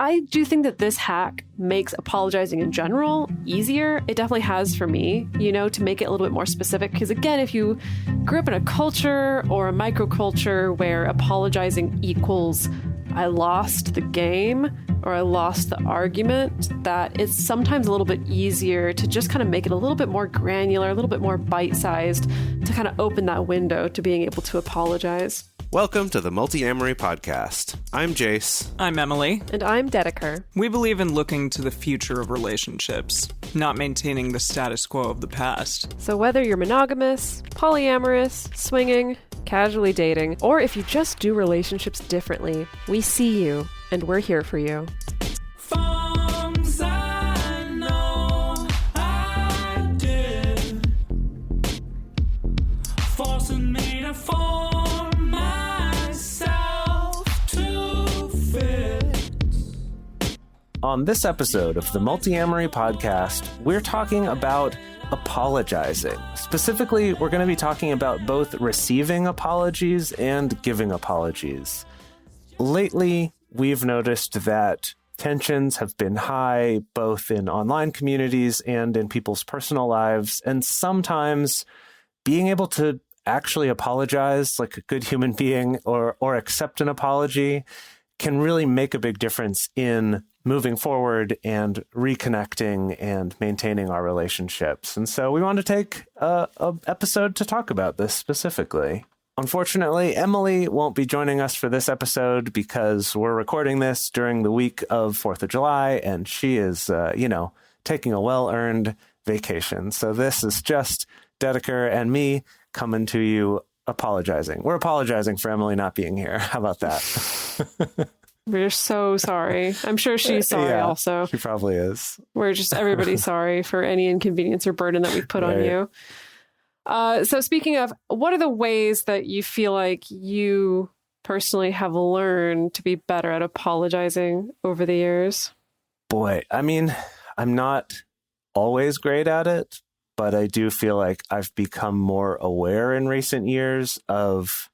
I do think that this hack makes apologizing in general easier. It definitely has for me, to make it a little bit more specific. Because again, if you grew up in a culture or a microculture where apologizing equals I lost the game or I lost the argument, that it's sometimes a little bit easier to just kind of make it a little bit more granular, a little bit more bite-sized to kind of open that window to being able to apologize. Welcome to the Multiamory podcast. I'm Jase. I'm Emily. And I'm Dedeker. We believe in looking to the future of relationships, not maintaining the status quo of the past. So whether you're monogamous, polyamorous, swinging, casually dating, or if you just do relationships differently, we see you and we're here for you. On this episode of the Multiamory podcast, we're talking about apologizing. Specifically, we're going to be talking about both receiving apologies and giving apologies. Lately, we've noticed that tensions have been high, both in online communities and in people's personal lives, and sometimes being able to actually apologize like a good human being or accept an apology can really make a big difference in moving forward and reconnecting and maintaining our relationships. And so we want to take a episode to talk about this specifically. Unfortunately, Emily won't be joining us for this episode because we're recording this during the week of 4th of July, and she is, taking a well-earned vacation. So this is just Dedeker and me coming to you apologizing. We're apologizing for Emily not being here. How about that? We're so sorry. I'm sure she's sorry also. She probably is. We're just everybody's sorry for any inconvenience or burden that we've put on you. So speaking of, what are the ways that you feel like you personally have learned to be better at apologizing over the years? Boy, I mean, I'm not always great at it, but I do feel like I've become more aware in recent years of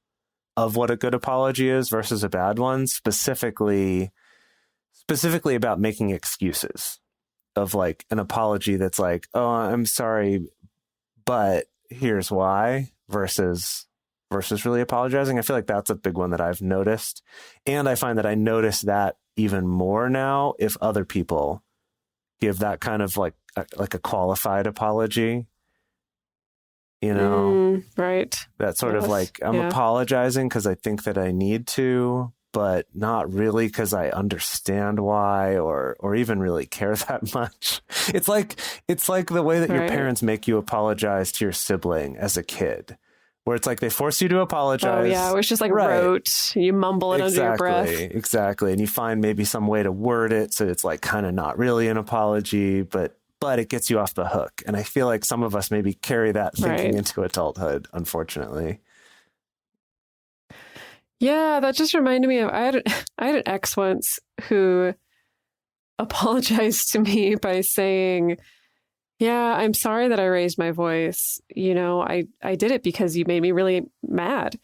what a good apology is versus a bad one, specifically about making excuses of like an apology that's like, oh, I'm sorry, but here's why versus really apologizing. I feel like that's a big one that I've noticed. And I find that I notice that even more now if other people give that kind of like a qualified apology. Right. That sort of like, I'm apologizing because I think that I need to, but not really because I understand why or even really care that much. It's like the way that your parents make you apologize to your sibling as a kid, where it's like they force you to apologize. Oh, yeah. It was just like rote. You mumble it under your breath. Exactly. And you find maybe some way to word it so it's like kind of not really an apology, but it gets you off the hook. And I feel like some of us maybe carry that thinking into adulthood, unfortunately. Yeah, that just reminded me of, I had an ex once who apologized to me by saying, yeah, I'm sorry that I raised my voice. I did it because you made me really mad.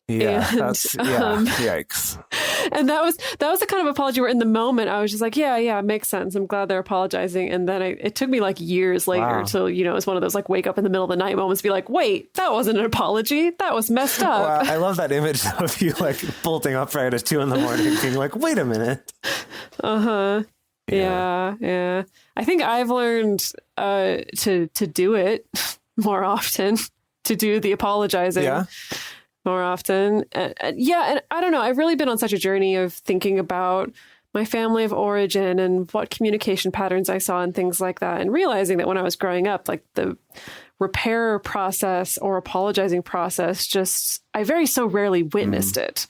Yeah, yikes. And that was the kind of apology where in the moment I was just like, yeah, it makes sense. I'm glad they're apologizing. And then it took me like years later to, it was one of those like wake up in the middle of the night moments, be like, wait, that wasn't an apology. That was messed up. Well, I love that image of you like bolting upright at 2 a.m, being like, wait a minute. Uh-huh. Yeah. I think I've learned to do it more often, to do the apologizing. Yeah. More often. And I don't know. I've really been on such a journey of thinking about my family of origin and what communication patterns I saw and things like that. And realizing that when I was growing up, like the repair process or apologizing process, I very so rarely witnessed it.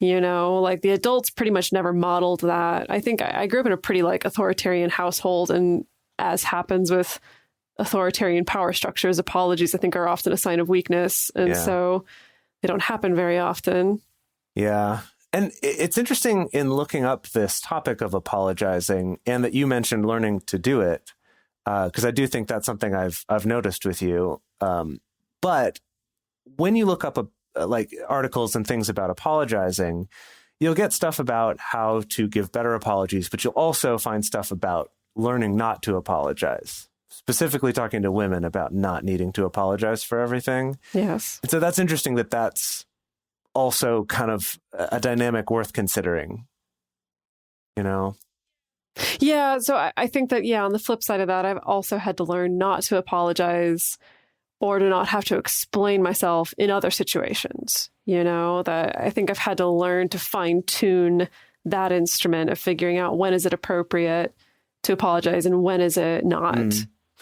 Like the adults pretty much never modeled that. I think I grew up in a pretty like authoritarian household. And as happens with authoritarian power structures, apologies, I think, are often a sign of weakness. And so they don't happen very often. Yeah. And it's interesting in looking up this topic of apologizing and that you mentioned learning to do it, because I do think that's something I've noticed with you. But when you look up like articles and things about apologizing, you'll get stuff about how to give better apologies, but you'll also find stuff about learning not to apologize, specifically talking to women about not needing to apologize for everything. Yes. And so that's interesting that that's also kind of a dynamic worth considering, you know? Yeah. So I think that, on the flip side of that, I've also had to learn not to apologize or to not have to explain myself in other situations, that I think I've had to learn to fine tune that instrument of figuring out when is it appropriate to apologize and when is it not,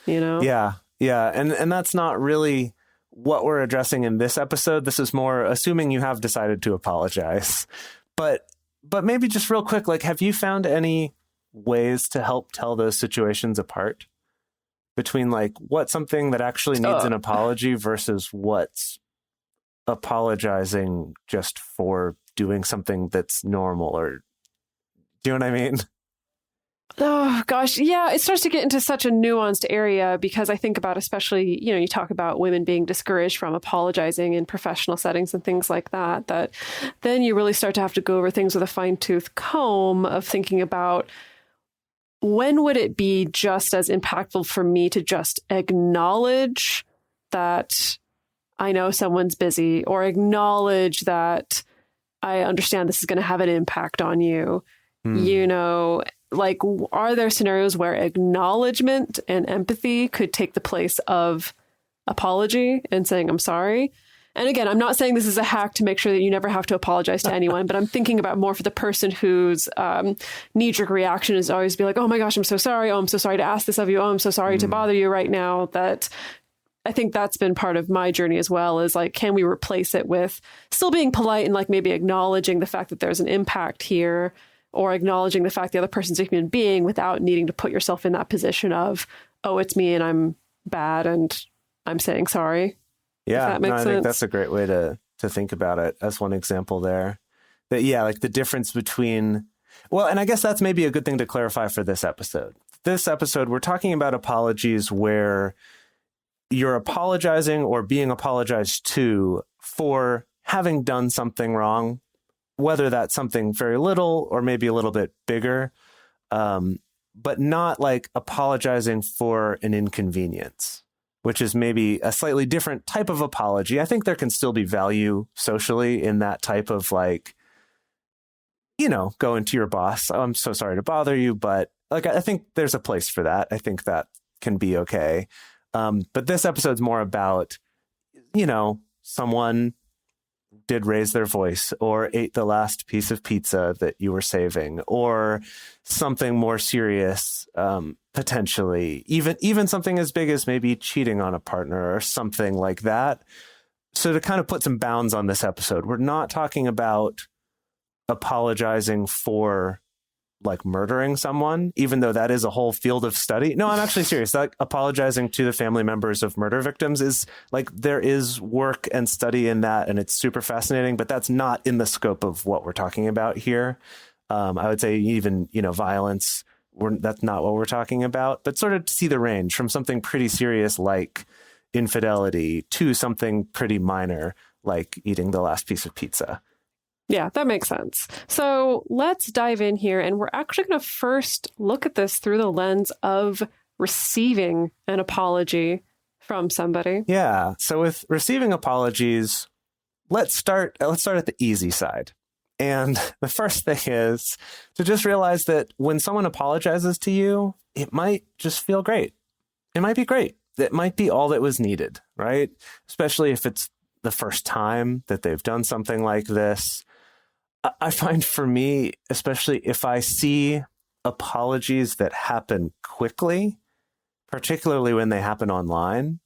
Yeah. Yeah. And that's not really what we're addressing in this episode. This is more assuming you have decided to apologize. But maybe just real quick, like, have you found any ways to help tell those situations apart between like what's something that actually needs an apology versus what's apologizing just for doing something that's normal, or do you know what I mean? Oh, gosh. Yeah, it starts to get into such a nuanced area because I think about, especially, you talk about women being discouraged from apologizing in professional settings and things like that, that then you really start to have to go over things with a fine-tooth comb of thinking about when would it be just as impactful for me to just acknowledge that I know someone's busy, or acknowledge that I understand this is going to have an impact on you, Like, are there scenarios where acknowledgement and empathy could take the place of apology and saying, I'm sorry? And again, I'm not saying this is a hack to make sure that you never have to apologize to anyone, but I'm thinking about more for the person whose knee-jerk reaction is always be like, oh my gosh, I'm so sorry. Oh, I'm so sorry to ask this of you. Oh, I'm so sorry to bother you right now. That I think that's been part of my journey as well, is like, can we replace it with still being polite and like maybe acknowledging the fact that there's an impact here, or acknowledging the fact the other person's a human being without needing to put yourself in that position of, oh, it's me and I'm bad and I'm saying sorry. Yeah, I think that's a great way to think about it as one example there. That, like the difference between, well, and I guess that's maybe a good thing to clarify for this episode. This episode, we're talking about apologies where you're apologizing or being apologized to for having done something wrong, whether that's something very little or maybe a little bit bigger, but not like apologizing for an inconvenience, which is maybe a slightly different type of apology. I think there can still be value socially in that type of like, going to your boss, oh, I'm so sorry to bother you, but like, I think there's a place for that. I think that can be okay. But this episode's more about, someone did raise their voice or ate the last piece of pizza that you were saving, or something more serious, potentially, even something as big as maybe cheating on a partner or something like that. So to kind of put some bounds on this episode, we're not talking about apologizing for like murdering someone, even though that is a whole field of study. No, I'm actually serious. Like apologizing to the family members of murder victims is like, there is work and study in that, and it's super fascinating, but that's not in the scope of what we're talking about here. I would say even, violence, that's not what we're talking about, but sort of to see the range from something pretty serious like infidelity to something pretty minor like eating the last piece of pizza. Yeah, that makes sense. So let's dive in here. And we're actually going to first look at this through the lens of receiving an apology from somebody. Yeah. So with receiving apologies, let's start at the easy side. And the first thing is to just realize that when someone apologizes to you, it might just feel great. It might be great. It might be all that was needed, right? Especially if it's the first time that they've done something like this. I find for me, especially if I see apologies that happen quickly, particularly when they happen online,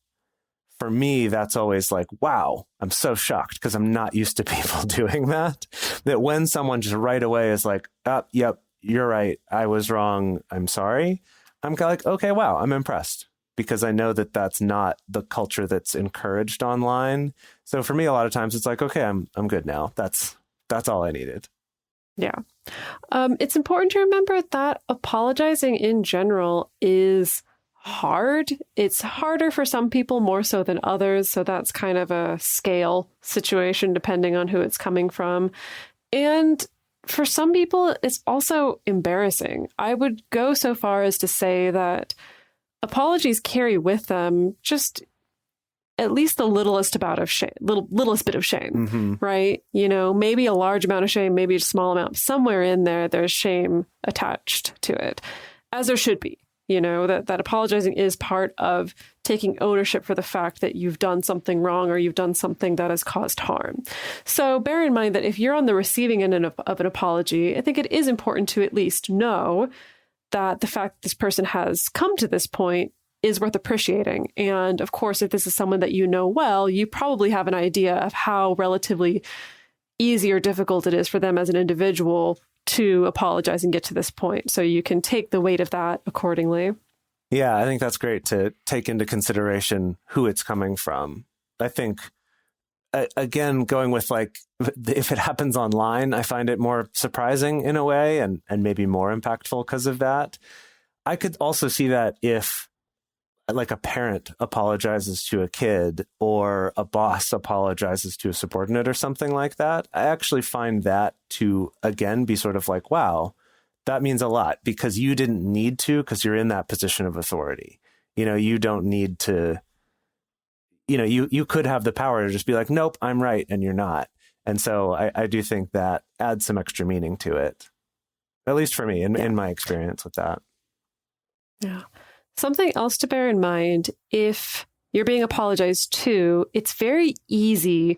for me, that's always like, wow, I'm so shocked because I'm not used to people doing that. That when someone just right away is like, oh, yep, you're right, I was wrong, I'm sorry. I'm kind of like, okay, wow, I'm impressed, because I know that that's not the culture that's encouraged online. So for me, a lot of times it's like, okay, I'm good now. That's all I needed. Yeah. It's important to remember that apologizing in general is hard. It's harder for some people more so than others. So that's kind of a scale situation depending on who it's coming from. And for some people, it's also embarrassing. I would go so far as to say that apologies carry with them just at least the littlest amount of shame, littlest bit of shame, right? You know, maybe a large amount of shame, maybe a small amount. Somewhere in there, there's shame attached to it, as there should be. You know, that apologizing is part of taking ownership for the fact that you've done something wrong or you've done something that has caused harm. So bear in mind that if you're on the receiving end of an apology, I think it is important to at least know that the fact that this person has come to this point is worth appreciating. And of course, if this is someone that you know well, you probably have an idea of how relatively easy or difficult it is for them as an individual to apologize and get to this point. So you can take the weight of that accordingly. Yeah, I think that's great to take into consideration who it's coming from. I think, again, going with like, if it happens online, I find it more surprising in a way and maybe more impactful because of that. I could also see that if like a parent apologizes to a kid or a boss apologizes to a subordinate or something like that, I actually find that to, again, be sort of like, wow, that means a lot because you didn't need to, because you're in that position of authority. You know, you don't need to, you know, you could have the power to just be like, nope, I'm right. And you're not. And so I do think that adds some extra meaning to it, at least for me in my experience with that. Yeah. Something else to bear in mind, if you're being apologized to, it's very easy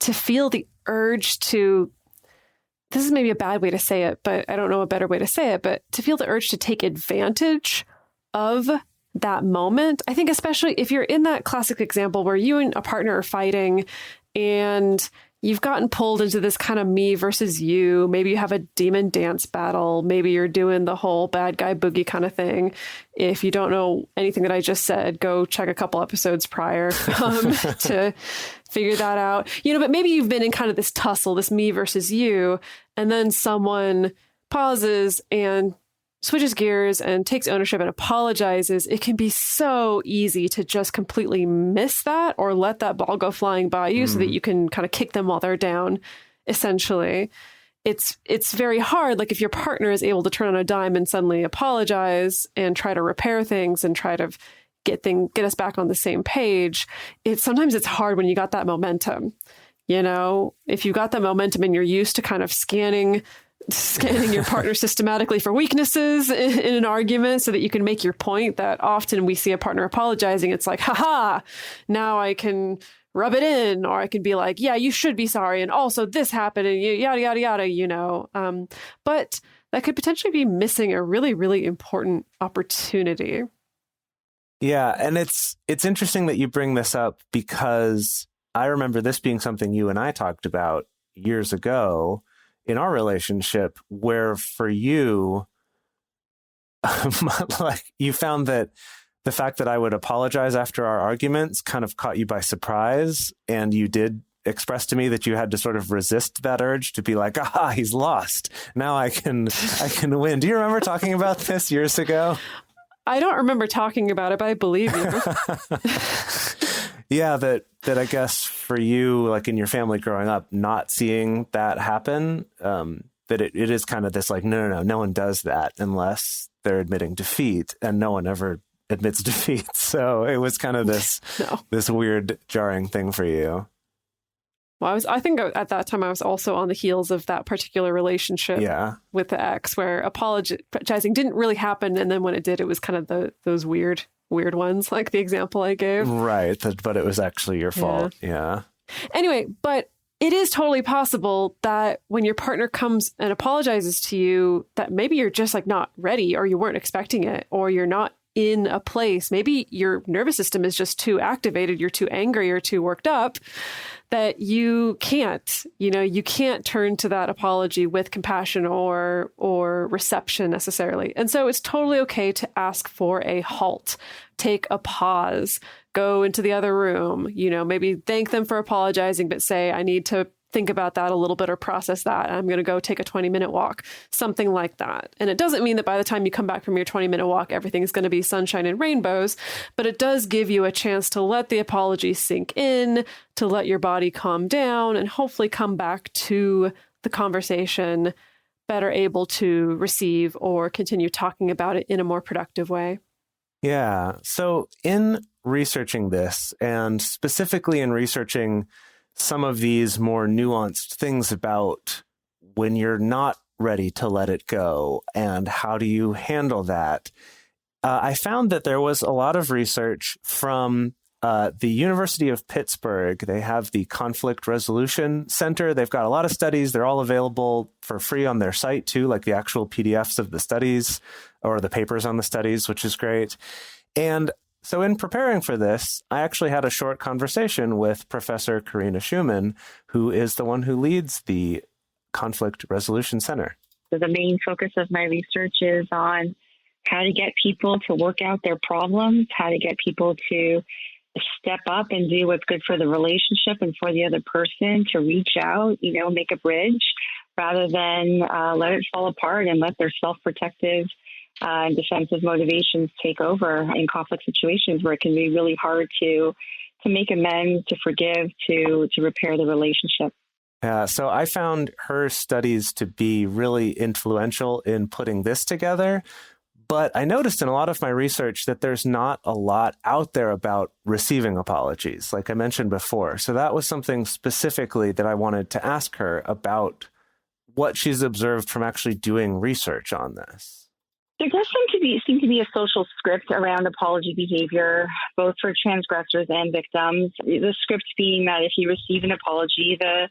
to feel the urge to, this is maybe a bad way to say it, but I don't know a better way to say it, but to feel the urge to take advantage of that moment. I think especially if you're in that classic example where you and a partner are fighting and you've gotten pulled into this kind of me versus you. Maybe you have a demon dance battle. Maybe you're doing the whole bad guy boogie kind of thing. If you don't know anything that I just said, go check a couple episodes prior to figure that out. You know, but maybe you've been in kind of this tussle, this me versus you, and then someone pauses and switches gears and takes ownership and apologizes. It can be so easy to just completely miss that or let that ball go flying by you so that you can kind of kick them while they're down, essentially. It's very hard. Like if your partner is able to turn on a dime and suddenly apologize and try to repair things and try to get us back on the same page. Sometimes it's hard when you got that momentum. You know, if you got that momentum and you're used to kind of scanning your partner systematically for weaknesses in an argument so that you can make your point, that often we see a partner apologizing. It's like, haha, now I can rub it in, or I can be like, yeah, you should be sorry. And also this happened and yada, yada, yada, you know. But that could potentially be missing a really, really important opportunity. Yeah. And it's interesting that you bring this up because I remember this being something you and I talked about years ago in our relationship, where for you, like you found that the fact that I would apologize after our arguments kind of caught you by surprise. And you did express to me that you had to sort of resist that urge to be like, he's lost. Now I can win. Do you remember talking about this years ago? I don't remember talking about it, but I believe you. Yeah, that I guess for you, like in your family growing up, not seeing that happen, that it is kind of this like, no one does that unless they're admitting defeat, and no one ever admits defeat. So it was kind of this weird, jarring thing for you. Well, I think at that time I was also on the heels of that particular relationship with the ex, where apologizing didn't really happen, and then when it did, it was kind of those weird ones, like the example I gave. Right, but it was actually your fault. Yeah. Anyway, but it is totally possible that when your partner comes and apologizes to you, that maybe you're just like not ready, or you weren't expecting it, or you're not in a place. Maybe your nervous system is just too activated, you're too angry or too worked up, that you can't turn to that apology with compassion or reception necessarily. And so it's totally okay to ask for a halt, take a pause, go into the other room, maybe thank them for apologizing, but say, I need to think about that a little bit or process that. I'm going to go take a 20-minute walk, something like that. And it doesn't mean that by the time you come back from your 20-minute walk, everything's going to be sunshine and rainbows, but it does give you a chance to let the apology sink in, to let your body calm down, and hopefully come back to the conversation better able to receive or continue talking about it in a more productive way. Yeah. So in researching this, and specifically in researching some of these more nuanced things about when you're not ready to let it go and how do you handle that, I found that there was a lot of research from the University of Pittsburgh. They have the Conflict Resolution Center. They've got a lot of studies. They're all available for free on their site too, like the actual PDFs of the studies or the papers on the studies, which is great. And so in preparing for this, I actually had a short conversation with Professor Karina Schumann, who is the one who leads the Conflict Resolution Center. So the main focus of my research is on how to get people to work out their problems, how to get people to step up and do what's good for the relationship and for the other person, to reach out, make a bridge rather than let it fall apart and let their self-protective and defensive motivations take over in conflict situations where it can be really hard to make amends, to forgive, to repair the relationship. So I found her studies to be really influential in putting this together. But I noticed in a lot of my research that there's not a lot out there about receiving apologies, like I mentioned before. So that was something specifically that I wanted to ask her about what she's observed from actually doing research on this. There does seem to be a social script around apology behavior, both for transgressors and victims. The script being that if you receive an apology, the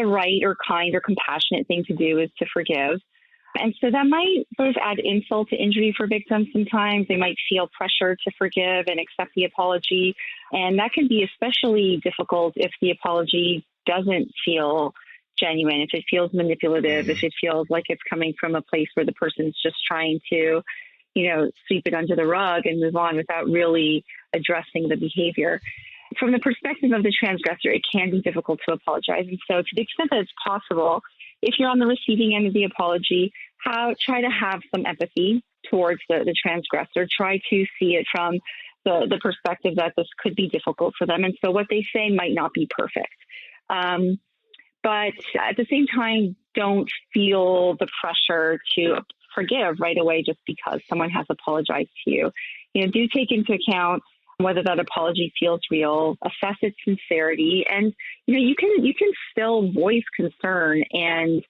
right or kind or compassionate thing to do is to forgive. And so that might sort of add insult to injury for victims sometimes. They might feel pressure to forgive and accept the apology. And that can be especially difficult if the apology doesn't feel genuine, if it feels manipulative, if it feels like it's coming from a place where the person's just trying to, sweep it under the rug and move on without really addressing the behavior. From the perspective of the transgressor, it can be difficult to apologize. And so to the extent that it's possible, if you're on the receiving end of the apology, try to have some empathy towards the transgressor. Try to see it from the perspective that this could be difficult for them. And so what they say might not be perfect. But at the same time, don't feel the pressure to forgive right away just because someone has apologized to you. Do take into account whether that apology feels real, assess its sincerity, and you can still voice concern and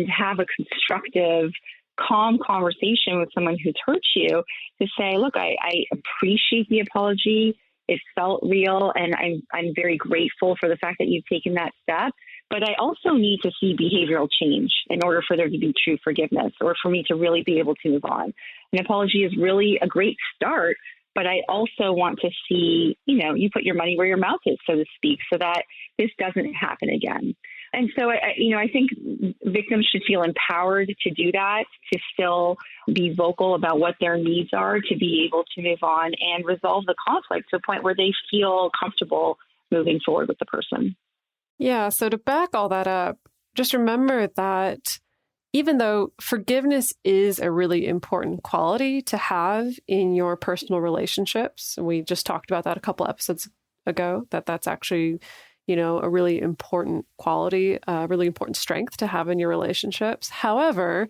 have a constructive, calm conversation with someone who's hurt you to say, look, I appreciate the apology. It felt real, and I'm very grateful for the fact that you've taken that step. But I also need to see behavioral change in order for there to be true forgiveness or for me to really be able to move on. An apology is really a great start, but I also want to see, you put your money where your mouth is, so to speak, so that this doesn't happen again. And so, I think victims should feel empowered to do that, to still be vocal about what their needs are, to be able to move on and resolve the conflict to a point where they feel comfortable moving forward with the person. Yeah. So to back all that up, just remember that even though forgiveness is a really important quality to have in your personal relationships, and we just talked about that a couple episodes ago, that's actually, a really important quality, a really important strength to have in your relationships. However,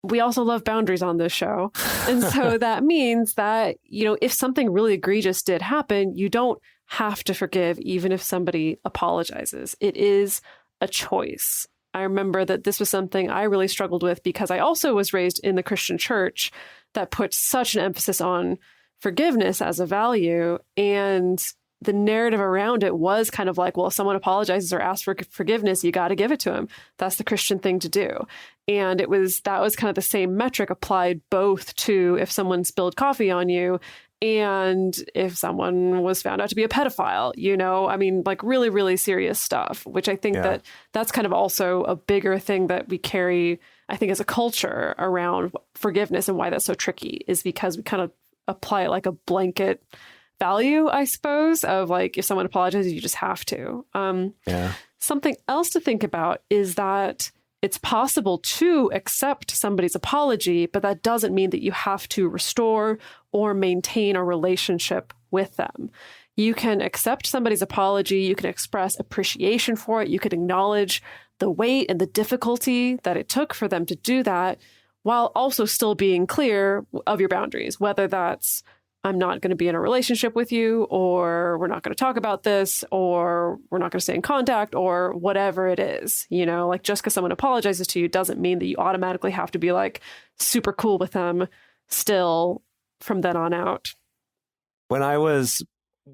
we also love boundaries on this show. And so that means that, if something really egregious did happen, you don't have to forgive even if somebody apologizes. It is a choice. I remember that this was something I really struggled with because I also was raised in the Christian church that puts such an emphasis on forgiveness as a value. And the narrative around it was kind of like, well, if someone apologizes or asks for forgiveness, you got to give it to him. That's the Christian thing to do. And that was kind of the same metric applied both to if someone spilled coffee on you and if someone was found out to be a pedophile, like really, really serious stuff, which I think that's kind of also a bigger thing that we carry, I think, as a culture around forgiveness, and why that's so tricky is because we kind of apply it like a blanket value, I suppose, of like, if someone apologizes, you just have to. Something else to think about is that it's possible to accept somebody's apology, but that doesn't mean that you have to restore or maintain a relationship with them. You can accept somebody's apology. You can express appreciation for it. You can acknowledge the weight and the difficulty that it took for them to do that, while also still being clear of your boundaries, whether that's I'm not going to be in a relationship with you, or we're not going to talk about this, or we're not going to stay in contact, or whatever it is. You know, like just because someone apologizes to you doesn't mean that you automatically have to be like super cool with them still from then on out. When I was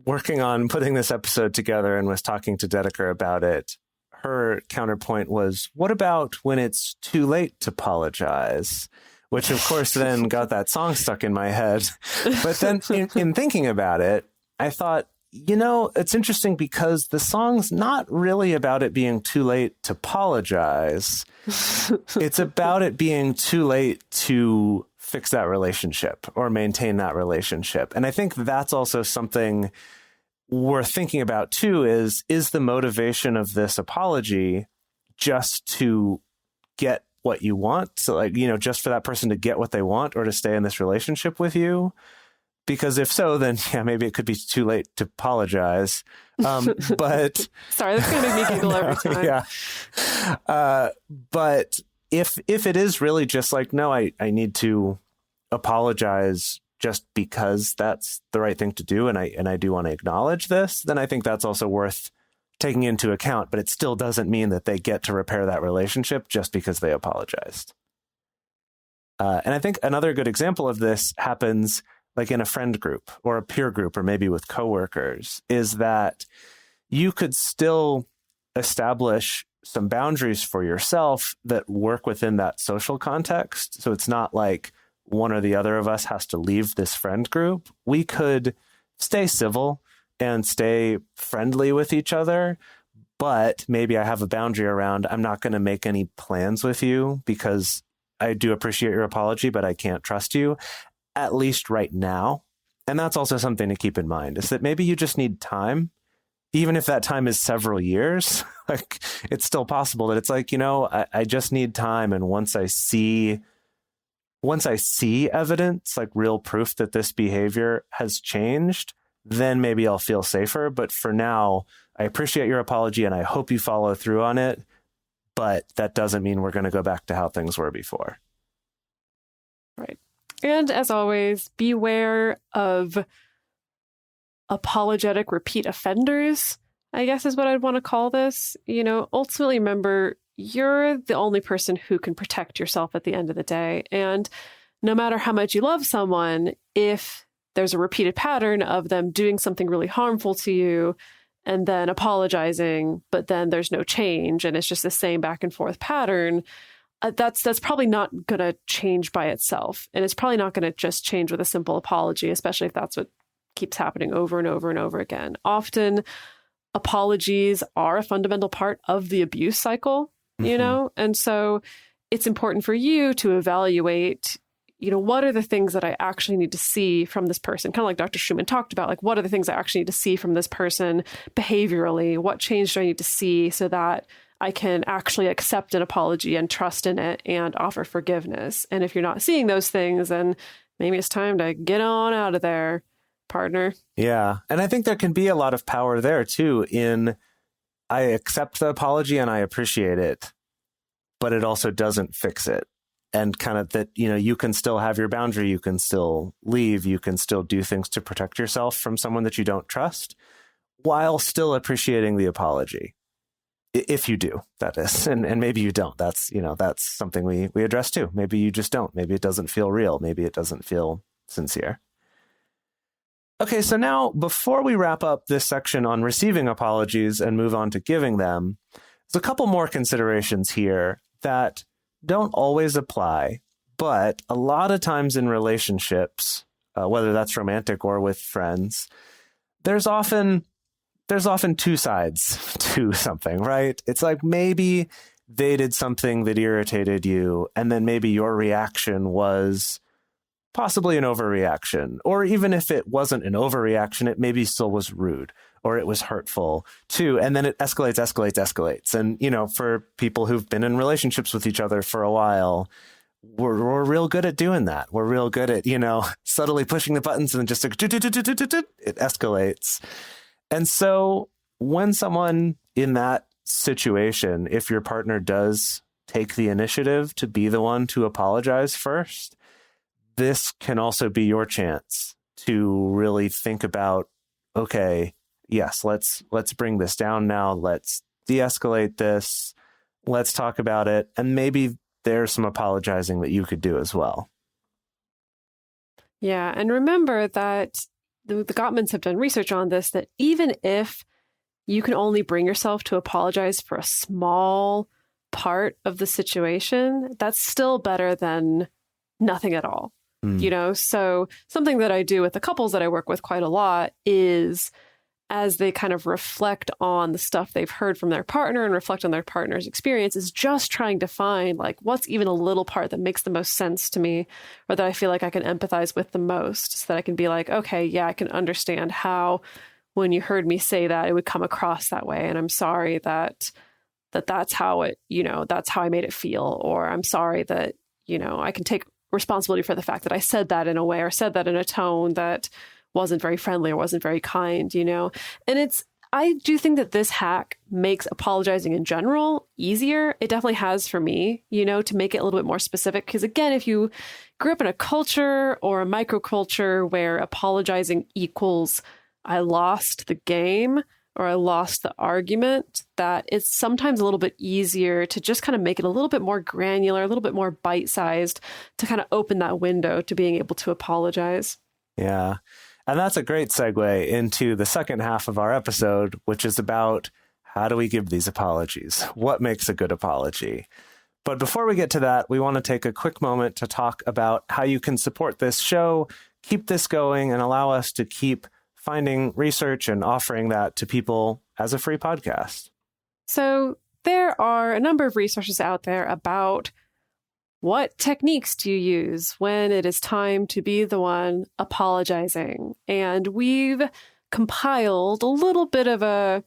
working on putting this episode together and was talking to Dedeker about it, her counterpoint was, what about when it's too late to apologize? Which, of course, then got that song stuck in my head. But then in thinking about it, I thought, you know, it's interesting because the song's not really about it being too late to apologize. It's about it being too late to fix that relationship or maintain that relationship. And I think that's also something worth thinking about, too, is the motivation of this apology just to get what you want? So, like, you know, just for that person to get what they want or to stay in this relationship with you? Because if so, then yeah, maybe it could be too late to apologize. But sorry, that's going to make me giggle every time. Yeah. But if it is really just like, no, I need to apologize just because that's the right thing to do, and I do want to acknowledge this, then I think that's also worth taking into account, but it still doesn't mean that they get to repair that relationship just because they apologized. And I think another good example of this happens like in a friend group or a peer group, or maybe with coworkers, is that you could still establish some boundaries for yourself that work within that social context. So it's not like one or the other of us has to leave this friend group. We could stay civil and stay friendly with each other, but maybe I have a boundary around, I'm not going to make any plans with you because I do appreciate your apology, but I can't trust you, at least right now. And that's also something to keep in mind, is that maybe you just need time, even if that time is several years. Like, it's still possible that it's like, you know, I just need time. And once I see evidence, like real proof that this behavior has changed, then maybe I'll feel safer. But for now, I appreciate your apology and I hope you follow through on it. But that doesn't mean we're going to go back to how things were before. Right. And as always, beware of apologetic repeat offenders, I guess is what I'd want to call this. You know, ultimately, remember, you're the only person who can protect yourself at the end of the day. And no matter how much you love someone, if there's a repeated pattern of them doing something really harmful to you and then apologizing, but then there's no change and it's just the same back and forth pattern, that's probably not going to change by itself. And it's probably not going to just change with a simple apology, especially if that's what keeps happening over and over and over again. Often, apologies are a fundamental part of the abuse cycle, you know? And so it's important for you to evaluate, you know, what are the things that I actually need to see from this person? Kind of like Dr. Schumann talked about, like, what are the things I actually need to see from this person behaviorally? What change do I need to see so that I can actually accept an apology and trust in it and offer forgiveness? And if you're not seeing those things, then maybe it's time to get on out of there, partner. Yeah. And I think there can be a lot of power there too in, I accept the apology and I appreciate it, but it also doesn't fix it. And kind of that, you know, you can still have your boundary, you can still leave, you can still do things to protect yourself from someone that you don't trust while still appreciating the apology. If you do, that is. And maybe you don't. That's, you know, that's something we address too. Maybe you just don't. Maybe it doesn't feel real. Maybe it doesn't feel sincere. Okay, so now before we wrap up this section on receiving apologies and move on to giving them, there's a couple more considerations here that don't always apply, but a lot of times in relationships, whether that's romantic or with friends, there's often two sides to something, right? It's like maybe they did something that irritated you, and then maybe your reaction was possibly an overreaction. Or even if it wasn't an overreaction, it maybe still was rude or it was hurtful too. And then it escalates. And, you know, for people who've been in relationships with each other for a while, we're real good at doing that. We're real good at, subtly pushing the buttons and just it escalates. And so when someone in that situation, if your partner does take the initiative to be the one to apologize first, this can also be your chance to really think about, okay, yes, let's bring this down now. Let's de-escalate this. Let's talk about it. And maybe there's some apologizing that you could do as well. Yeah. And remember that the Gottmans have done research on this, that even if you can only bring yourself to apologize for a small part of the situation, that's still better than nothing at all. So something that I do with the couples that I work with quite a lot is, as they kind of reflect on the stuff they've heard from their partner and reflect on their partner's experience, is just trying to find like what's even a little part that makes the most sense to me, or that I feel like I can empathize with the most, so that I can be like, okay, yeah, I can understand how when you heard me say that, it would come across that way. And I'm sorry that's how it, that's how I made it feel. Or I'm sorry that, I can take responsibility for the fact that I said that in a way, or said that in a tone that wasn't very friendly or wasn't very kind, And I do think that this hack makes apologizing in general easier. It definitely has for me, to make it a little bit more specific. Because again, if you grew up in a culture or a microculture where apologizing equals I lost the game or I lost the argument, that it's sometimes a little bit easier to just kind of make it a little bit more granular, a little bit more bite-sized, to kind of open that window to being able to apologize. Yeah. And that's a great segue into the second half of our episode, which is about how do we give these apologies? What makes a good apology? But before we get to that, we want to take a quick moment to talk about how you can support this show, keep this going, and allow us to keep finding research and offering that to people as a free podcast. So there are a number of resources out there about what techniques do you use when it is time to be the one apologizing. And we've compiled a little bit of a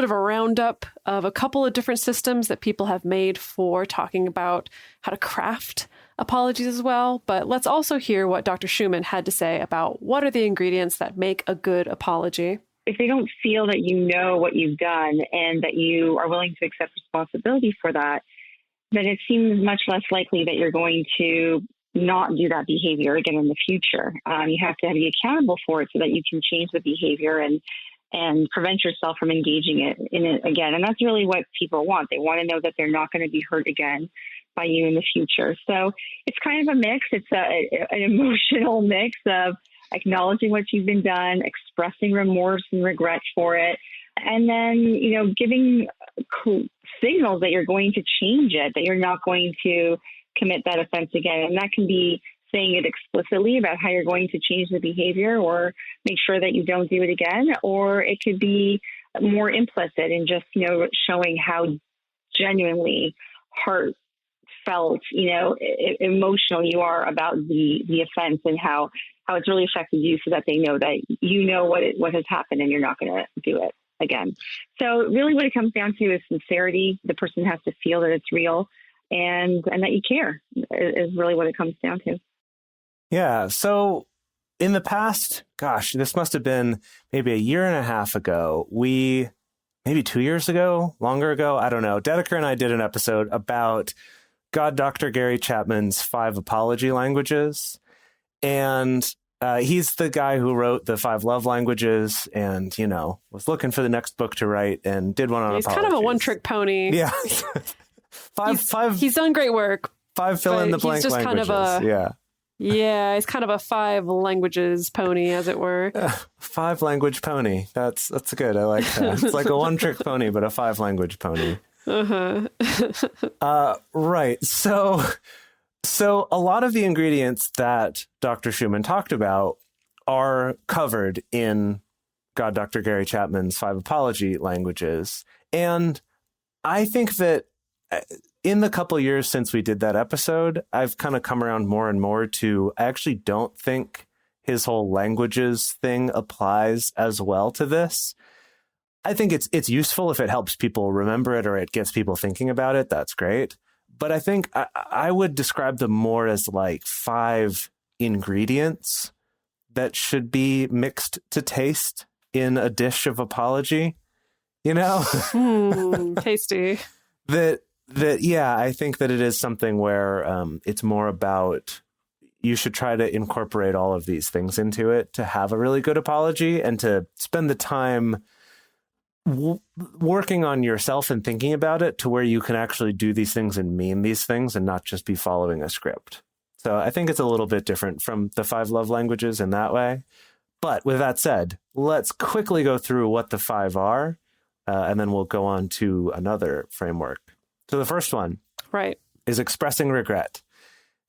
roundup of a couple of different systems that people have made for talking about how to craft apologies as well. But let's also hear what Dr. Schumann had to say about what are the ingredients that make a good apology. If they don't feel that you know what you've done and that you are willing to accept responsibility for that, then it seems much less likely that you're going to not do that behavior again in the future. You have to be accountable for it so that you can change the behavior and prevent yourself from engaging in it again. And that's really what people want. They want to know that they're not going to be hurt again by you in the future. So it's kind of a mix. It's an emotional mix of acknowledging what you've been done, expressing remorse and regret for it, and then, giving signals that you're going to change it, that you're not going to commit that offense again. And that can be saying it explicitly about how you're going to change the behavior or make sure that you don't do it again. Or it could be more implicit in just, showing how genuinely heartfelt, emotional you are about the offense and how it's really affected you, so that they know that what has happened and you're not going to do it again. So really what it comes down to is sincerity. The person has to feel that it's real and that you care is really what it comes down to. Yeah. So in the past, this must have been maybe a year and a half ago. Maybe 2 years ago, longer ago, I don't know. Dedeker and I did an episode about Dr. Gary Chapman's 5 apology languages. And he's the guy who wrote the 5 love languages and, was looking for the next book to write and did one on apologies. He's kind of a one-trick pony. Yeah. He's done great work. 5 fill-in-the-blank languages. Kind of yeah, he's kind of a 5 languages pony, as it were. 5 language pony. That's good. I like that. It's like a one-trick pony, but a 5 language pony. Right. So a lot of the ingredients that Dr. Schumann talked about are covered in Dr. Gary Chapman's 5 apology languages. And I think that in the couple of years since we did that episode, I've kind of come around more and more to, I actually don't think his whole languages thing applies as well to this. I think it's useful if it helps people remember it or it gets people thinking about it. That's great. But I think I would describe them more as like 5 ingredients that should be mixed to taste in a dish of apology, you know? Tasty. Yeah, I think that it is something where it's more about you should try to incorporate all of these things into it to have a really good apology and to spend the time working on yourself and thinking about it to where you can actually do these things and mean these things and not just be following a script. So I think it's a little bit different from the 5 love languages in that way. But with that said, let's quickly go through what the 5 are, and then we'll go on to another framework. So the first one is expressing regret.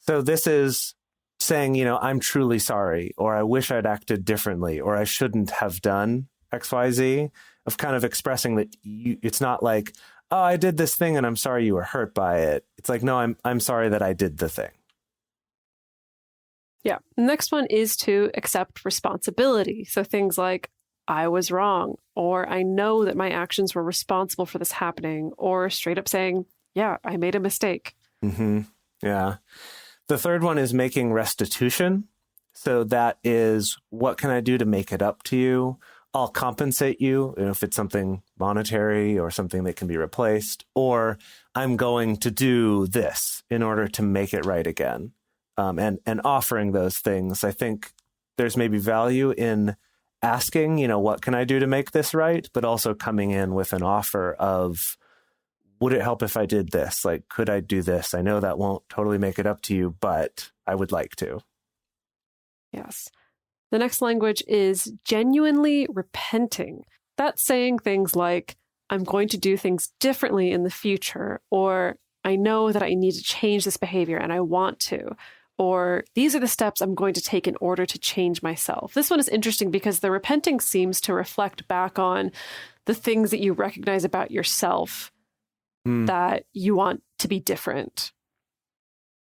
So this is saying, you know, I'm truly sorry, or I wish I'd acted differently, or I shouldn't have done XYZ, of kind of expressing that it's not like, oh, I did this thing and I'm sorry you were hurt by it. It's like, no, I'm sorry that I did the thing. Yeah. The next one is to accept responsibility. So things like, I was wrong, or I know that my actions were responsible for this happening, or straight up saying, yeah, I made a mistake. Mm-hmm. Yeah. The third one is making restitution. So that is, what can I do to make it up to you? I'll compensate you if it's something monetary or something that can be replaced, or I'm going to do this in order to make it right again. And offering those things, I think there's maybe value in asking, you know, what can I do to make this right? But also coming in with an offer of, would it help if I did this? Like, could I do this? I know that won't totally make it up to you, but I would like to. Yes. The next language is genuinely repenting. That's saying things like, I'm going to do things differently in the future, or I know that I need to change this behavior and I want to, or these are the steps I'm going to take in order to change myself. This one is interesting because the repenting seems to reflect back on the things that you recognize about yourself that you want to be different.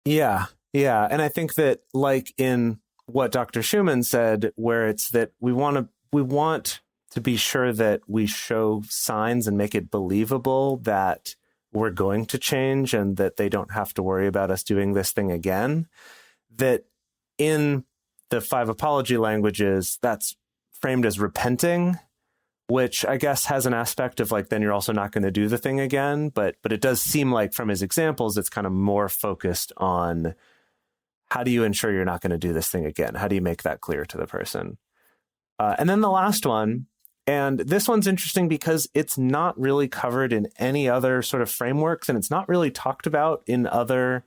Yeah. Yeah. And I think that, like in what Dr. Schumann said, where it's that we want to be sure that we show signs and make it believable that we're going to change and that they don't have to worry about us doing this thing again, that in the 5 apology languages, that's framed as repenting, which I guess has an aspect of like, then you're also not going to do the thing again. But it does seem like from his examples, it's kind of more focused on how do you ensure you're not going to do this thing again? How do you make that clear to the person? And then the last one, and this one's interesting because it's not really covered in any other sort of frameworks, and it's not really talked about in other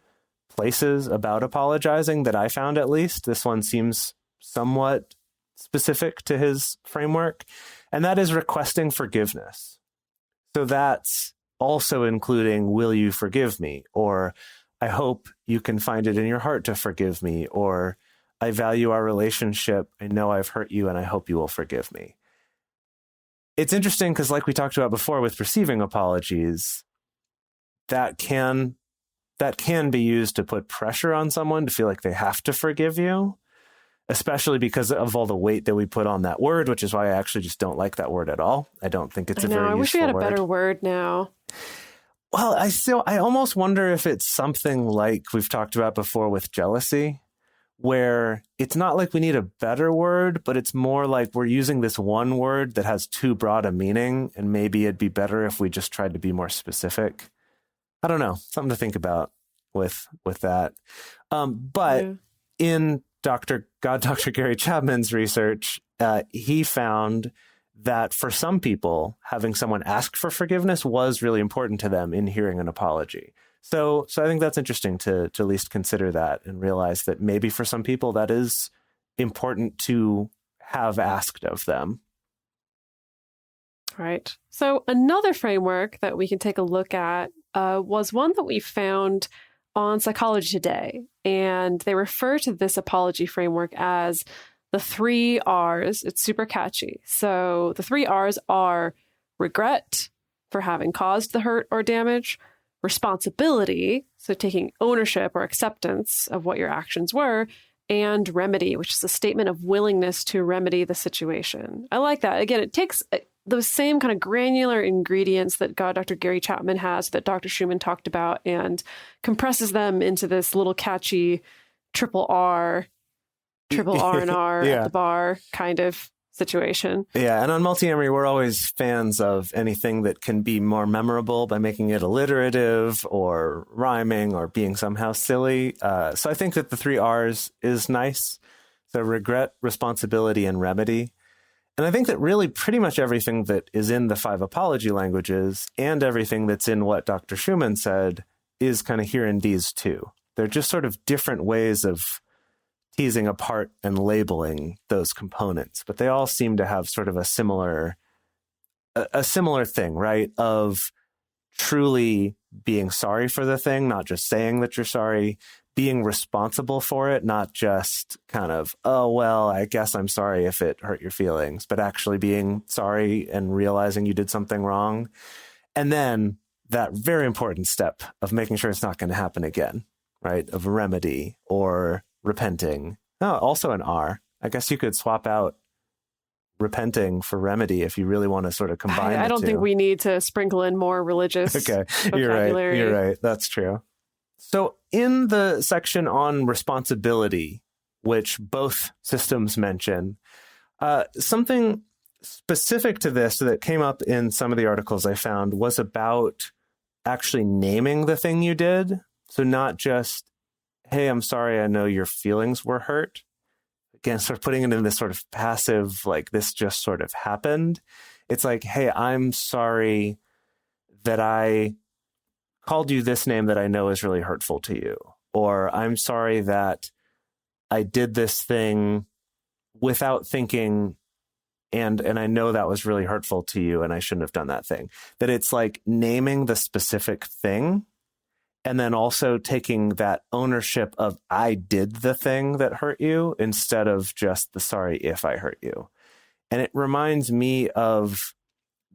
places about apologizing that I found, at least. This one seems somewhat specific to his framework, and that is requesting forgiveness. So that's also including, will you forgive me? Or I hope you can find it in your heart to forgive me, or I value our relationship. I know I've hurt you and I hope you will forgive me. It's interesting because, like we talked about before with receiving apologies, that can be used to put pressure on someone to feel like they have to forgive you, especially because of all the weight that we put on that word, which is why I actually just don't like that word at all. I don't think it's a very useful word. I wish we had a better word now. Well, I almost wonder if it's something like we've talked about before with jealousy, where it's not like we need a better word, but it's more like we're using this one word that has too broad a meaning, and maybe it'd be better if we just tried to be more specific. I don't know, something to think about with that. In Dr. Gary Chapman's research, he found that for some people, having someone ask for forgiveness was really important to them in hearing an apology. So I think that's interesting to at least consider that and realize that maybe for some people that is important to have asked of them. Right. So another framework that we can take a look at was one that we found on Psychology Today. And they refer to this apology framework as the 3 R's. It's super catchy. So the 3 R's are regret for having caused the hurt or damage, responsibility, so taking ownership or acceptance of what your actions were, and remedy, which is a statement of willingness to remedy the situation. I like that. Again, it takes those same kind of granular ingredients that Dr. Gary Chapman has, that Dr. Schumann talked about, and compresses them into this little catchy triple R and R at the bar kind of situation. Yeah, and on Multiamory, we're always fans of anything that can be more memorable by making it alliterative or rhyming or being somehow silly. So I think that the 3 R's is nice. So regret, responsibility, and remedy. And I think that really pretty much everything that is in the 5 apology languages and everything that's in what Dr. Schumann said is kind of here in these 2. They're just sort of different ways of teasing apart and labeling those components, but they all seem to have sort of a similar thing, right? Of truly being sorry for the thing, not just saying that you're sorry, being responsible for it, not just kind of, oh, well, I guess I'm sorry if it hurt your feelings, but actually being sorry and realizing you did something wrong. And then that very important step of making sure it's not going to happen again, right? Of remedy or repenting. Oh, also an R. I guess you could swap out repenting for remedy if you really want to sort of combine I don't think we need to sprinkle in more religious vocabulary. You're right. That's true. So in the section on responsibility, which both systems mention, something specific to this that came up in some of the articles I found was about actually naming the thing you did. So not just, hey, I'm sorry, I know your feelings were hurt. Again, sort of putting it in this sort of passive, like this just sort of happened. It's like, hey, I'm sorry that I called you this name that I know is really hurtful to you. Or I'm sorry that I did this thing without thinking, and I know that was really hurtful to you and I shouldn't have done that thing. That it's like naming the specific thing and then also taking that ownership of I did the thing that hurt you instead of just the sorry if I hurt you. And it reminds me of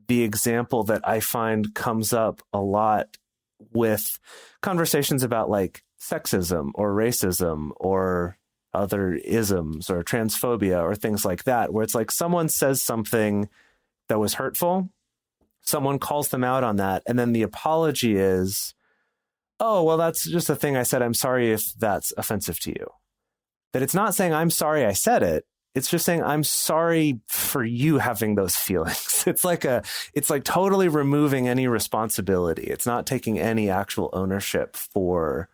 the example that I find comes up a lot with conversations about like sexism or racism or other isms or transphobia or things like that, where it's like someone says something that was hurtful, someone calls them out on that, and then the apology is, oh, well, that's just a thing I said. I'm sorry if that's offensive to you. That it's not saying I'm sorry I said it. It's just saying I'm sorry for you having those feelings. It's like totally removing any responsibility. It's not taking any actual ownership for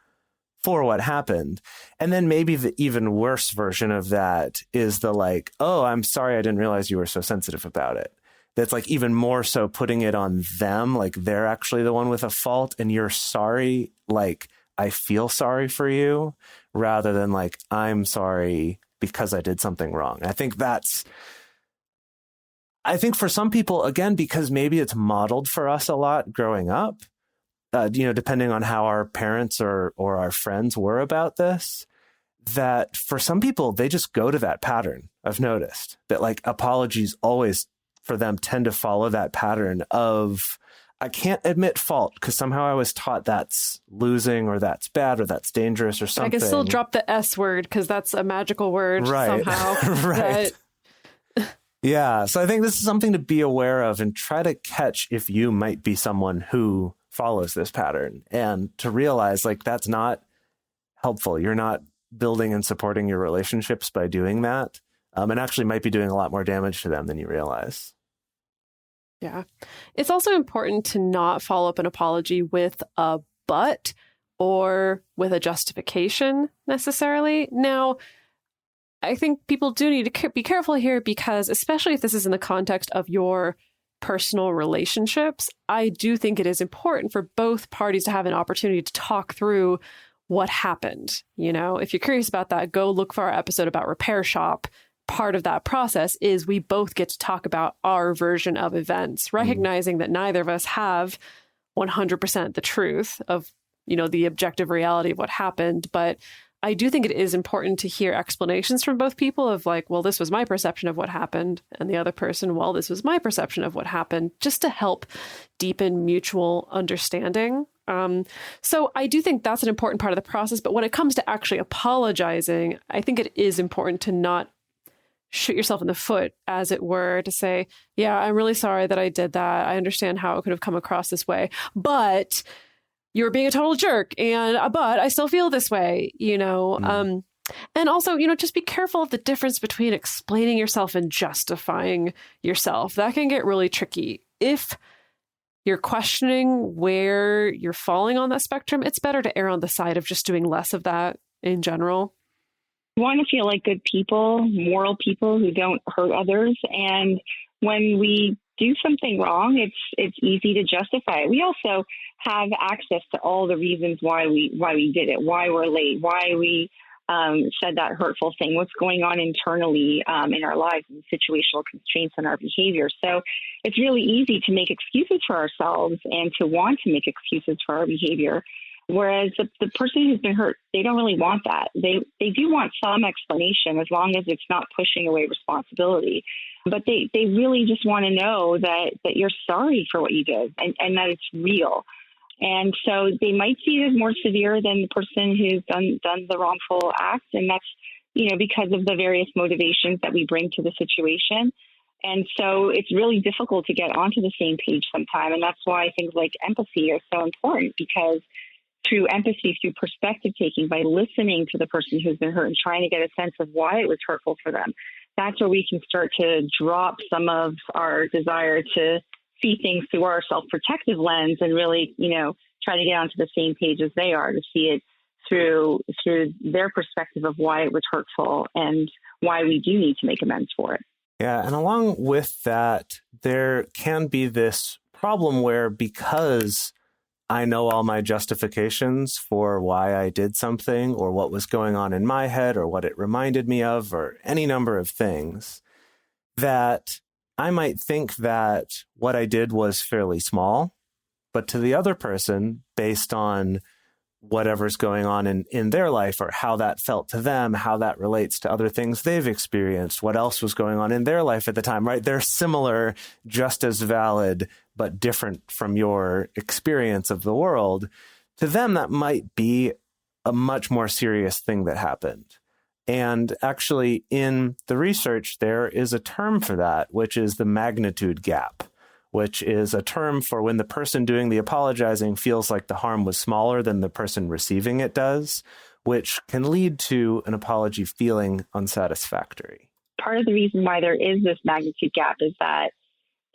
what happened. And then maybe the even worse version of that is the like, oh, I'm sorry, I didn't realize you were so sensitive about it. That's like even more so putting it on them, like they're actually the one with a fault and you're sorry, like I feel sorry for you, rather than like I'm sorry because I did something wrong. I think for some people, again, because maybe it's modeled for us a lot growing up, depending on how our parents or our friends were about this, that for some people, they just go to that pattern. I've noticed that like apologies always for them tend to follow that pattern of, I can't admit fault because somehow I was taught that's losing or that's bad or that's dangerous or something. I can still drop the S word because that's a magical word somehow. Right. Yeah. So I think this is something to be aware of and try to catch if you might be someone who follows this pattern, and to realize like that's not helpful. You're not building and supporting your relationships by doing that. And actually might be doing a lot more damage to them than you realize. Yeah. It's also important to not follow up an apology with a but or with a justification necessarily. Now, I think people do need to be careful here because especially if this is in the context of your personal relationships, I do think it is important for both parties to have an opportunity to talk through what happened. You know, if you're curious about that, go look for our episode about Repair Shop. Part of that process is we both get to talk about our version of events, recognizing that neither of us have 100% the truth of, the objective reality of what happened. But I do think it is important to hear explanations from both people of like, well, this was my perception of what happened. And the other person, well, this was my perception of what happened, just to help deepen mutual understanding. So I do think that's an important part of the process. But when it comes to actually apologizing, I think it is important to not shoot yourself in the foot, as it were, to say, yeah, I'm really sorry that I did that. I understand how it could have come across this way, but you're being a total jerk. But I still feel this way, and also, just be careful of the difference between explaining yourself and justifying yourself. That can get really tricky. If you're questioning where you're falling on that spectrum, it's better to err on the side of just doing less of that in general. We want to feel like good people, moral people who don't hurt others. And when we do something wrong, it's easy to justify it. We also have access to all the reasons why we did it, why we're late, why we said that hurtful thing, what's going on internally in our lives, and situational constraints on our behavior. So it's really easy to make excuses for ourselves and to want to make excuses for our behavior. Whereas the person who's been hurt, they don't really want that. They do want some explanation, as long as it's not pushing away responsibility. But they really just want to know that you're sorry for what you did and that it's real. And so they might see it as more severe than the person who's done the wrongful act. And that's, because of the various motivations that we bring to the situation. And so it's really difficult to get onto the same page sometime. And that's why things like empathy are so important, because through empathy, through perspective taking, by listening to the person who's been hurt and trying to get a sense of why it was hurtful for them, that's where we can start to drop some of our desire to see things through our self-protective lens and really, try to get onto the same page as they are, to see it through their perspective of why it was hurtful and why we do need to make amends for it. Yeah, and along with that, there can be this problem where, because I know all my justifications for why I did something or what was going on in my head or what it reminded me of or any number of things, that I might think that what I did was fairly small, but to the other person, based on whatever's going on in their life or how that felt to them, how that relates to other things they've experienced, what else was going on in their life at the time, right? They're similar, just as valid, but different from your experience of the world. To them, that might be a much more serious thing that happened. And actually, in the research, there is a term for that, which is the magnitude gap, which is a term for when the person doing the apologizing feels like the harm was smaller than the person receiving it does, which can lead to an apology feeling unsatisfactory. Part of the reason why there is this magnitude gap is that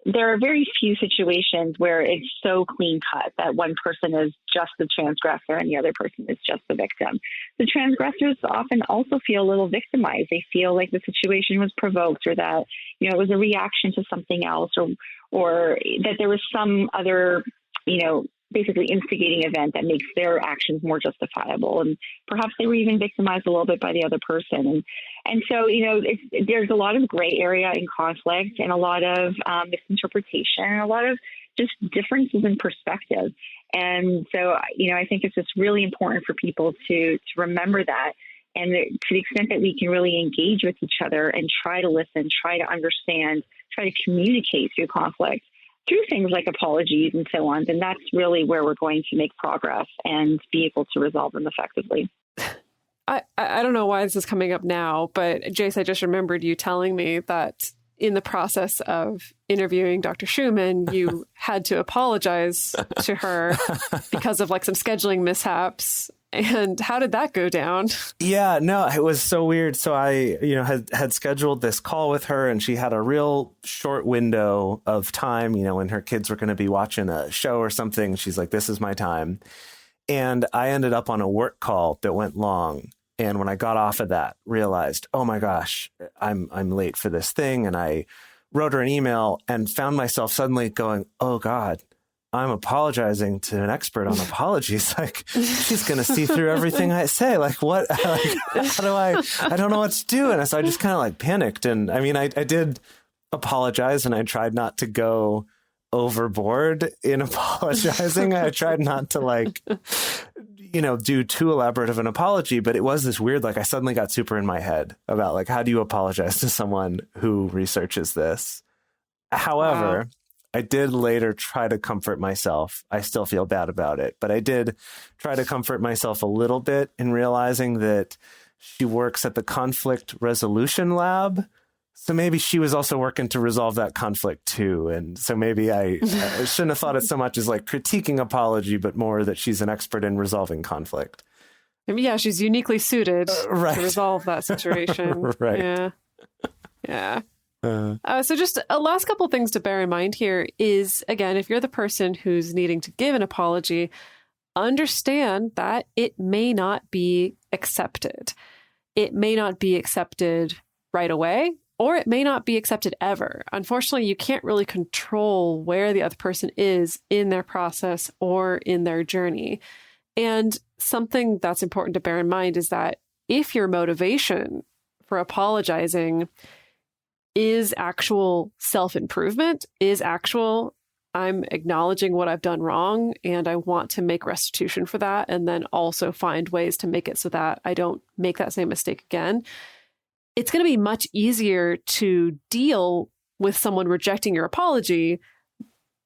there are very few situations where it's so clean cut that one person is just the transgressor and the other person is just the victim. The transgressors often also feel a little victimized. They feel like the situation was provoked, or that, it was a reaction to something else, or that there was some other, basically instigating event that makes their actions more justifiable. And perhaps they were even victimized a little bit by the other person. And so, there's a lot of gray area in conflict and a lot of misinterpretation and a lot of just differences in perspective. And so, I think it's just really important for people to remember that. And to the extent that we can really engage with each other and try to listen, try to understand, try to communicate through conflict, through things like apologies and so on, then that's really where we're going to make progress and be able to resolve them effectively. I don't know why this is coming up now, but Jase, I just remembered you telling me that in the process of interviewing Dr. Schumann, you had to apologize to her because of some scheduling mishaps. And how did that go down? Yeah, no, it was so weird. So I, had scheduled this call with her, and she had a real short window of time, when her kids were going to be watching a show or something. She's like, this is my time. And I ended up on a work call that went long. And when I got off of that, realized, oh my gosh, I'm late for this thing. And I wrote her an email and found myself suddenly going, oh God, I'm apologizing to an expert on apologies. She's going to see through everything I say. What? How do I don't know what to do. And so I just kind of panicked. And I mean, I did apologize, and I tried not to go overboard in apologizing. I tried not to do too elaborate of an apology, but it was this weird, I suddenly got super in my head about how do you apologize to someone who researches this? However, wow. I did later try to comfort myself. I still feel bad about it, but I did try to comfort myself a little bit in realizing that she works at the conflict resolution lab, So maybe she was also working to resolve that conflict too. And so maybe I shouldn't have thought it so much as like critiquing apology, but more that she's an expert in resolving conflict. Yeah, she's uniquely suited to resolve that situation. Right. Yeah. So just a last couple things to bear in mind here is, again, if you're the person who's needing to give an apology, understand that it may not be accepted. It may not be accepted right away, or it may not be accepted ever. Unfortunately, you can't really control where the other person is in their process or in their journey. And something that's important to bear in mind is that if your motivation for apologizing is actual self-improvement, is actual, I'm acknowledging what I've done wrong and I want to make restitution for that, and then also find ways to make it so that I don't make that same mistake again, it's going to be much easier to deal with someone rejecting your apology,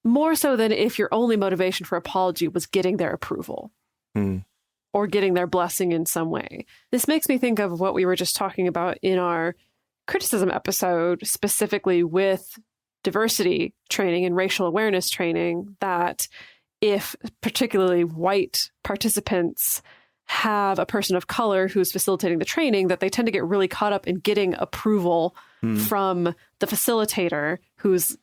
more so than if your only motivation for apology was getting their approval or getting their blessing in some way. This makes me think of what we were just talking about in our criticism episode, specifically with diversity training and racial awareness training, that if particularly white participants have a person of color who's facilitating the training, that they tend to get really caught up in getting approval from the facilitator who's,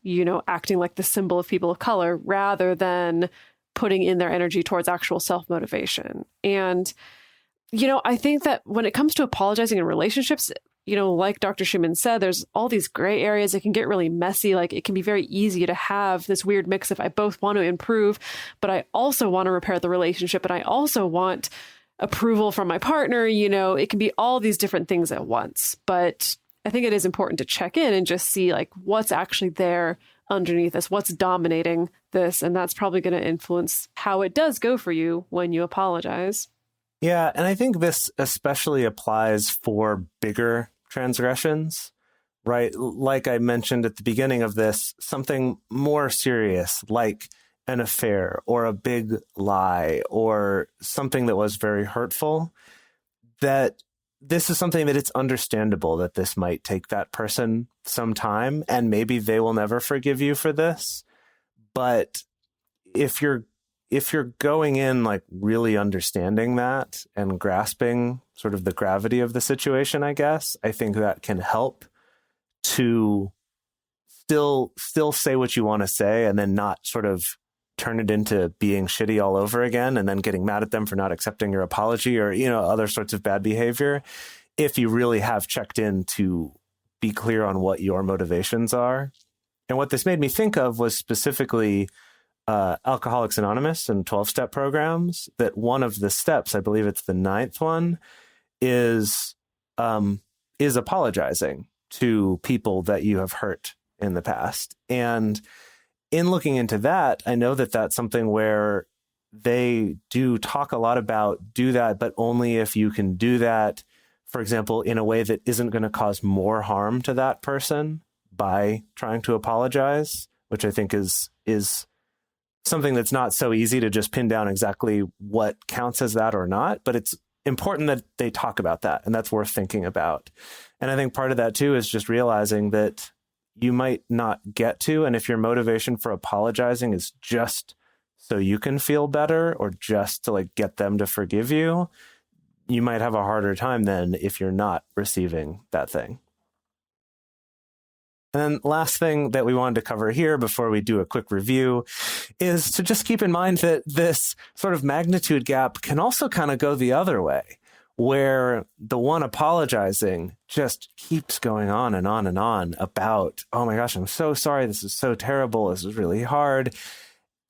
acting like the symbol of people of color, rather than putting in their energy towards actual self-motivation. And, I think that when it comes to apologizing in relationships, like Dr. Schumann said, there's all these gray areas. It can get really messy. Like, it can be very easy to have this weird mix of I both want to improve, but I also want to repair the relationship, and I also want approval from my partner. It can be all these different things at once. But I think it is important to check in and just see like what's actually there underneath this, what's dominating this. And that's probably going to influence how it does go for you when you apologize. Yeah. And I think this especially applies for bigger transgressions, right? Like I mentioned at the beginning of this, something more serious like an affair or a big lie or something that was very hurtful, that this is something that it's understandable that this might take that person some time, and maybe they will never forgive you for this. But if you're going in like really understanding that and grasping sort of the gravity of the situation, I guess, I think that can help to still say what you want to say and then not sort of turn it into being shitty all over again and then getting mad at them for not accepting your apology or, other sorts of bad behavior. If you really have checked in to be clear on what your motivations are. And what this made me think of was specifically Alcoholics Anonymous and 12-step programs, that one of the steps, I believe it's the 9th one, is apologizing to people that you have hurt in the past. And in looking into that, I know that that's something where they do talk a lot about do that, but only if you can do that, for example, in a way that isn't going to cause more harm to that person by trying to apologize, which I think is something that's not so easy to just pin down exactly what counts as that or not, but it's important that they talk about that, and that's worth thinking about. And I think part of that too is just realizing that you might not get to, and if your motivation for apologizing is just so you can feel better or just to like get them to forgive you, you might have a harder time than if you're not receiving that thing. And then last thing that we wanted to cover here before we do a quick review is to just keep in mind that this sort of magnitude gap can also kind of go the other way, where the one apologizing just keeps going on and on and on about, oh my gosh, I'm so sorry. This is so terrible. This is really hard.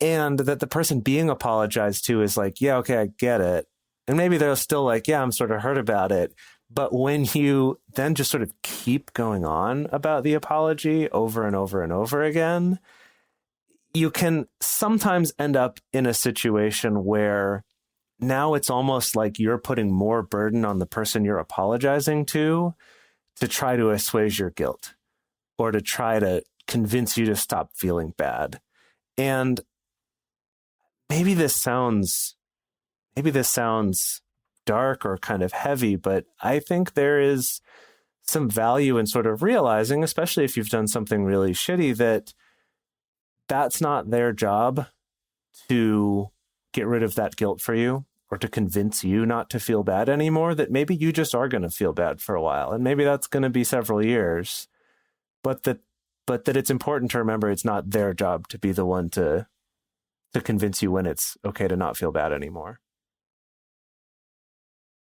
And that the person being apologized to is like, yeah, okay, I get it. And maybe they're still like, yeah, I'm sort of hurt about it. But when you then just sort of keep going on about the apology over and over and over again, you can sometimes end up in a situation where now it's almost like you're putting more burden on the person you're apologizing to try to assuage your guilt or to try to convince you to stop feeling bad. And maybe this sounds dark or kind of heavy, but I think there is some value in sort of realizing, especially if you've done something really shitty, that that's not their job to get rid of that guilt for you or to convince you not to feel bad anymore, that maybe you just are going to feel bad for a while. And maybe that's going to be several years, but that it's important to remember it's not their job to be the one to convince you when it's okay to not feel bad anymore.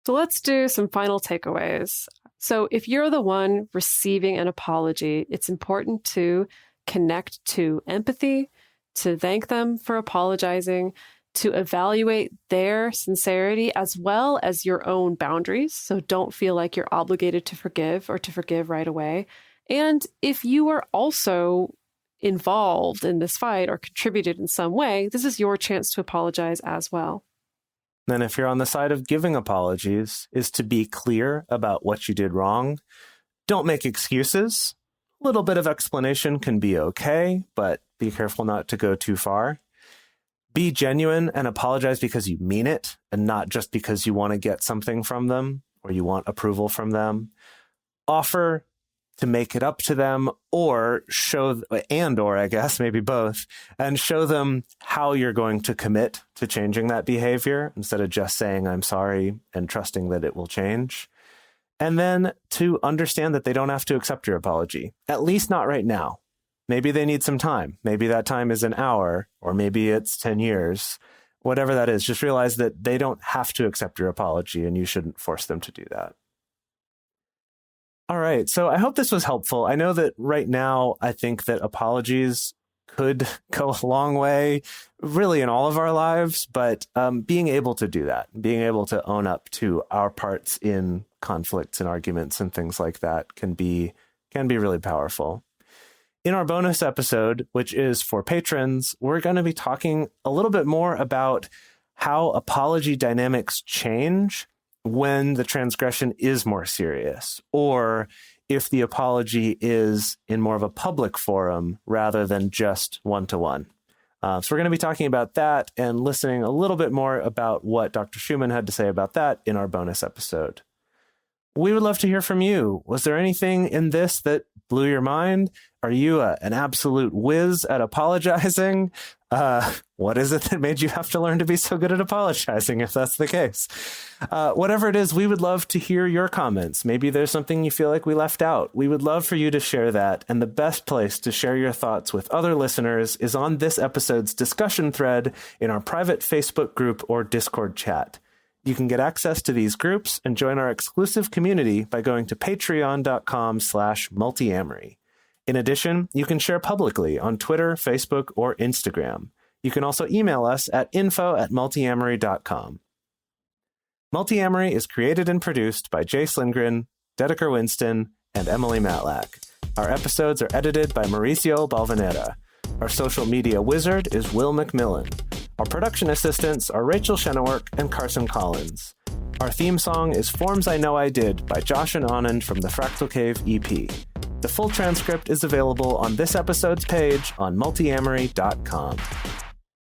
So let's do some final takeaways. So if you're the one receiving an apology, it's important to connect to empathy, to thank them for apologizing, to evaluate their sincerity as well as your own boundaries. So don't feel like you're obligated to forgive or to forgive right away. And if you are also involved in this fight or contributed in some way, this is your chance to apologize as well. Then if you're on the side of giving apologies, is to be clear about what you did wrong. Don't make excuses. A little bit of explanation can be okay, but be careful not to go too far. Be genuine and apologize because you mean it and not just because you want to get something from them or you want approval from them. Offer to make it up to them or I guess maybe both, and show them how you're going to commit to changing that behavior instead of just saying, I'm sorry, and trusting that it will change. And then to understand that they don't have to accept your apology, at least not right now. Maybe they need some time. Maybe that time is an hour, or maybe it's 10 years, whatever that is. Just realize that they don't have to accept your apology and you shouldn't force them to do that. All right. So I hope this was helpful. I know that right now, I think that apologies could go a long way, really in all of our lives, but being able to do that, being able to own up to our parts in conflicts and arguments and things like that can be really powerful. In our bonus episode, which is for patrons, we're going to be talking a little bit more about how apology dynamics change when the transgression is more serious, or if the apology is in more of a public forum rather than just one-to-one. So we're going to be talking about that and listening a little bit more about what Dr. Schumann had to say about that in our bonus episode. We would love to hear from you. Was there anything in this that blew your mind? Are you an absolute whiz at apologizing? What is it that made you have to learn to be so good at apologizing, if that's the case? Whatever it is, we would love to hear your comments. Maybe there's something you feel like we left out. We would love for you to share that. And the best place to share your thoughts with other listeners is on this episode's discussion thread in our private Facebook group or Discord chat. You can get access to these groups and join our exclusive community by going to patreon.com/multiamory. In addition, you can share publicly on Twitter, Facebook, or Instagram. You can also email us at info@multiamory.com. Multiamory is created and produced by Jase Lindgren, Dedeker Winston, and Emily Matlack. Our episodes are edited by Mauricio Balvanera. Our social media wizard is Will McMillan. Our production assistants are Rachel Shennework and Carson Collins. Our theme song is Forms I Know I Did by Josh and Anand from the Fractal Cave EP. The full transcript is available on this episode's page on multiamory.com.